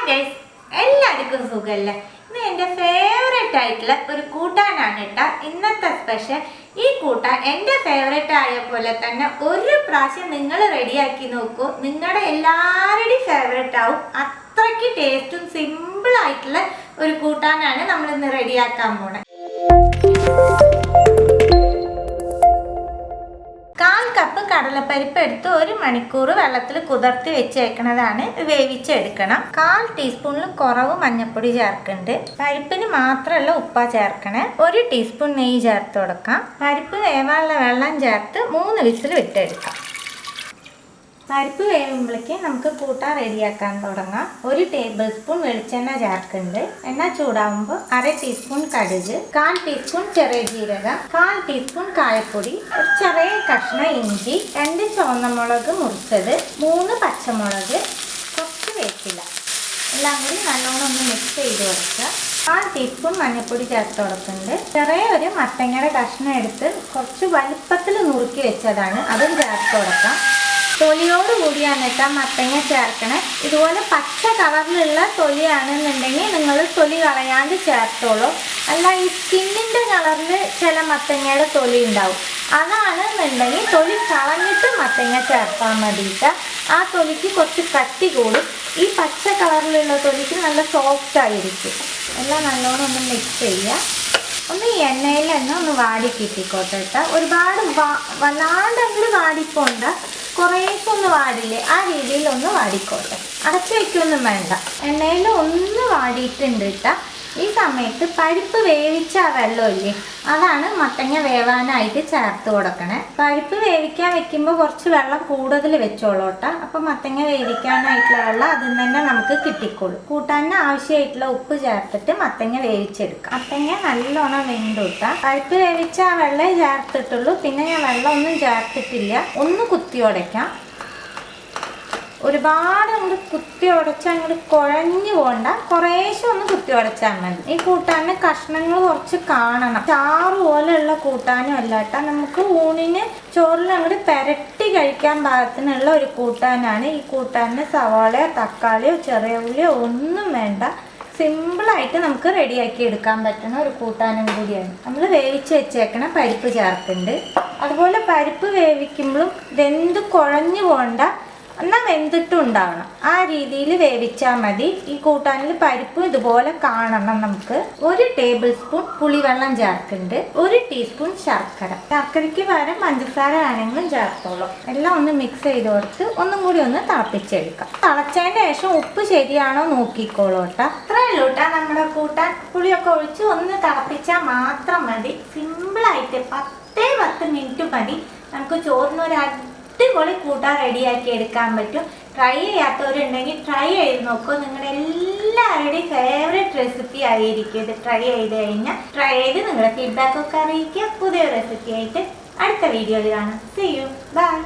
Guys, എല്ലാവർക്കും സുഖല്ലേ? ഇത് എൻ്റെ ഫേവറേറ്റ് ആയിട്ടുള്ള ഒരു കൂട്ടാനാണ് കേട്ടോ ഇന്നത്തെ സ്പെഷ്യൽ. ഈ കൂട്ടാൻ എൻ്റെ ഫേവറേറ്റ് ആയ പോലെ തന്നെ ഒരു പ്രാവശ്യം നിങ്ങൾ റെഡിയാക്കി നോക്കൂ. നിങ്ങളുടെ എല്ലാവരുടെയും ഫേവറേറ്റ് ആവും. അത്രയ്ക്ക് ടേസ്റ്റും സിമ്പിൾ ആയിട്ടുള്ള ഒരു കൂട്ടാനാണ് നമ്മൾ ഇന്ന് റെഡിയാക്കാൻ പോണേ. 1/4 കപ്പ് കടലപ്പരിപ്പ് എടുത്ത് 1 മണിക്കൂർ വെള്ളത്തിൽ കുതിർത്തി വെച്ചേക്കണതാണ്. വേവിച്ചെടുക്കണം. 1/4 ടീസ്പൂണിൽ കുറവ് മഞ്ഞൾപ്പൊടി ചേർക്കുന്നുണ്ട്. പരിപ്പിന് മാത്രമല്ല ഉപ്പ ചേർക്കണേ. 1 ടീസ്പൂൺ നെയ്യ് ചേർത്ത് കൊടുക്കാം. പരിപ്പ് വേവാനുള്ള വെള്ളം ചേർത്ത് 3 വിസിൽ വിട്ടെടുക്കാം. പരിപ്പ് വേവുമ്പോഴേക്ക് നമുക്ക് കൂട്ടാൻ റെഡിയാക്കാൻ തുടങ്ങാം. 1 ടേബിൾ സ്പൂൺ വെളിച്ചെണ്ണ ചേർക്കുന്നുണ്ട്. എണ്ണ ചൂടാവുമ്പോൾ 1/2 ടീസ്പൂൺ കടുക്, 1/4 ടീസ്പൂൺ ചെറിയ ജീരകം, 1/4 ടീസ്പൂൺ കായപ്പൊടി, ഒരു ചെറിയ കഷ്ണം ഇഞ്ചി, 2 ചുവന്ന മുളക് മുറിച്ചത്, 3 പച്ചമുളക്, കുറച്ച് വേപ്പില, എല്ലാം കൂടി നല്ലോണം ഒന്ന് മിക്സ് ചെയ്ത് കൊടുക്കുക. 1/4 ടീസ്പൂൺ മഞ്ഞൾപ്പൊടി ചേർത്ത് കൊടുക്കുന്നുണ്ട്. ചെറിയ ഒരു മത്തങ്ങയുടെ കഷ്ണം എടുത്ത് കുറച്ച് വലിപ്പത്തിൽ നുറുക്കി വെച്ചതാണ്, അതും ചേർത്ത് കൊടുക്കാം. തൊലിയോട് കൂടിയാണ് കേട്ടോ മത്തങ്ങ ചേർക്കണേ. ഇതുപോലെ പച്ച കളറിലുള്ള തൊലിയാണെന്നുണ്ടെങ്കിൽ നിങ്ങൾ തൊലി കളയാണ്ട് ചേർത്തോളൂ. അല്ല, ഈ സ്കിന്നിൻ്റെ കളറിൽ ചില മത്തങ്ങയുടെ തൊലി ഉണ്ടാവും. അതാണെന്നുണ്ടെങ്കിൽ തൊലി കളഞ്ഞിട്ട് മത്തങ്ങ ചേർത്താൽ മതിയിട്ട്. ആ തൊലിക്ക് കുറച്ച് കട്ടി കൂടും. ഈ പച്ച കളറിലുള്ള തൊലിക്ക് നല്ല സോഫ്റ്റ് ആയിരിക്കും. എല്ലാം നല്ലോണം ഒന്ന് മിക്സ് ചെയ്യുക. ഒന്ന് ഈ എണ്ണയിൽ തന്നെ ഒന്ന് വാടി കിട്ടിക്കോട്ടെ കേട്ടോ. ഒരുപാട് വല്ലാണ്ട് വാടിപ്പോണ്ട, കുറേശ്ശെ ഒന്ന് വാടില്ലേ, ആ രീതിയിൽ ഒന്ന് വാടിക്കോട്ടെ. അടച്ചു വയ്ക്കൊന്നും വേണ്ട. എണ്ണയിൽ ഒന്ന് വാടിയിട്ടുണ്ട് കേട്ടോ. ഈ സമയത്ത് പരിപ്പ് വേവിച്ച വെള്ളമില്ലേ, അതാണ് മത്തങ്ങ വേവാനായിട്ട് ചേർത്ത് കൊടുക്കണേ. പരിപ്പ് വേവിക്കാൻ വെക്കുമ്പോൾ കുറച്ച് വെള്ളം കൂടുതൽ വെച്ചോളൂ കേട്ടോ. അപ്പം മത്തങ്ങ വേവിക്കാനായിട്ടുള്ള വെള്ളം അതിൽ തന്നെ നമുക്ക് കിട്ടിക്കോളും. കൂട്ടാന് ആവശ്യമായിട്ടുള്ള ഉപ്പ് ചേർത്തിട്ട് മത്തങ്ങ വേവിച്ചെടുക്കാം. മത്തങ്ങ നല്ലോണം വെന്തു കിട്ടാം. പരിപ്പ് വേവിച്ച ആ വെള്ളം ചേർത്തിട്ടുള്ളൂ. പിന്നെ ഞാൻ വെള്ളം ഒന്നും ചേർത്തിട്ടില്ല. ഒന്ന് കുത്തി ഉടയ്ക്കാം. ഒരുപാട് അങ്ങോട്ട് കുത്തി ഉടച്ചാൽ അങ്ങോട്ട് കുഴഞ്ഞു പോകണ്ട, കുറേശ്ശെ ഒന്ന് കുത്തി ഉടച്ചാൽ മതി. ഈ കൂട്ടാന് കഷ്ണങ്ങൾ കുറച്ച് കാണണം. ചാറ് പോലെയുള്ള കൂട്ടാനും അല്ല കേട്ടോ. നമുക്ക് ഊണിന് ചോറിൽ അങ്ങോട്ട് പെരട്ടി കഴിക്കാൻ പാകത്തിനുള്ള ഒരു കൂട്ടാനാണ്. ഈ കൂട്ടാന് സവാളയോ തക്കാളിയോ ചെറിയ ഉള്ളിയോ ഒന്നും വേണ്ട. സിമ്പിളായിട്ട് നമുക്ക് റെഡിയാക്കി എടുക്കാൻ പറ്റുന്ന ഒരു കൂട്ടാനും കൂടിയാണ്. നമ്മൾ വേവിച്ച് വെച്ചേക്കണ പരിപ്പ് ചേർക്കുന്നുണ്ട്. അതുപോലെ പരിപ്പ് വേവിക്കുമ്പോഴും വെന്ത് കുഴഞ്ഞു പോകണ്ട, എന്നാൽ വെന്തിട്ടും ഉണ്ടാവണം. ആ രീതിയിൽ വേവിച്ചാൽ മതി. ഈ കൂട്ടാനിൽ പരിപ്പ് ഇതുപോലെ കാണണം. നമുക്ക് 1 ടേബിൾ സ്പൂൺ പുളിവെള്ളം ചേർക്കുന്നുണ്ട്. 1 ടീസ്പൂൺ ശർക്കരയ്ക്ക് പകരം പഞ്ചസാര ആണെങ്കിലും ചേർത്തോളൂ. എല്ലാം ഒന്ന് മിക്സ് ചെയ്ത് കൊടുത്ത് ഒന്നും കൂടി ഒന്ന് തിളപ്പിച്ചെടുക്കാം. തിളച്ചതിന് ശേഷം ഉപ്പ് ശരിയാണോ നോക്കിക്കോളൂ കേട്ടോ. അത്രേ ഉള്ളൂ കേട്ടോ നമ്മുടെ കൂട്ടാൻ. പുളിയൊക്കെ ഒഴിച്ച് ഒന്ന് തിളപ്പിച്ചാൽ മാത്രം മതി. സിമ്പിളായിട്ട് 10 മിനിറ്റ് മതി. നമുക്ക് ചോറിനൊരു അടിപൊളി കൂട്ടാൻ റെഡിയാക്കി എടുക്കാൻ പറ്റും. ട്രൈ ചെയ്യാത്തവരുണ്ടെങ്കിൽ ട്രൈ ചെയ്ത് നോക്കൂ. നിങ്ങളുടെ എല്ലാവരുടെയും ഫേവറേറ്റ് റെസിപ്പി ആയിരിക്കും ഇത്. ട്രൈ ചെയ്ത് നിങ്ങളുടെ ഫീഡ്ബാക്ക് ഒക്കെ അറിയിക്കുക. പുതിയ റെസിപ്പി ആയിട്ട് അടുത്ത വീഡിയോയിൽ കാണാം. See you. Bye.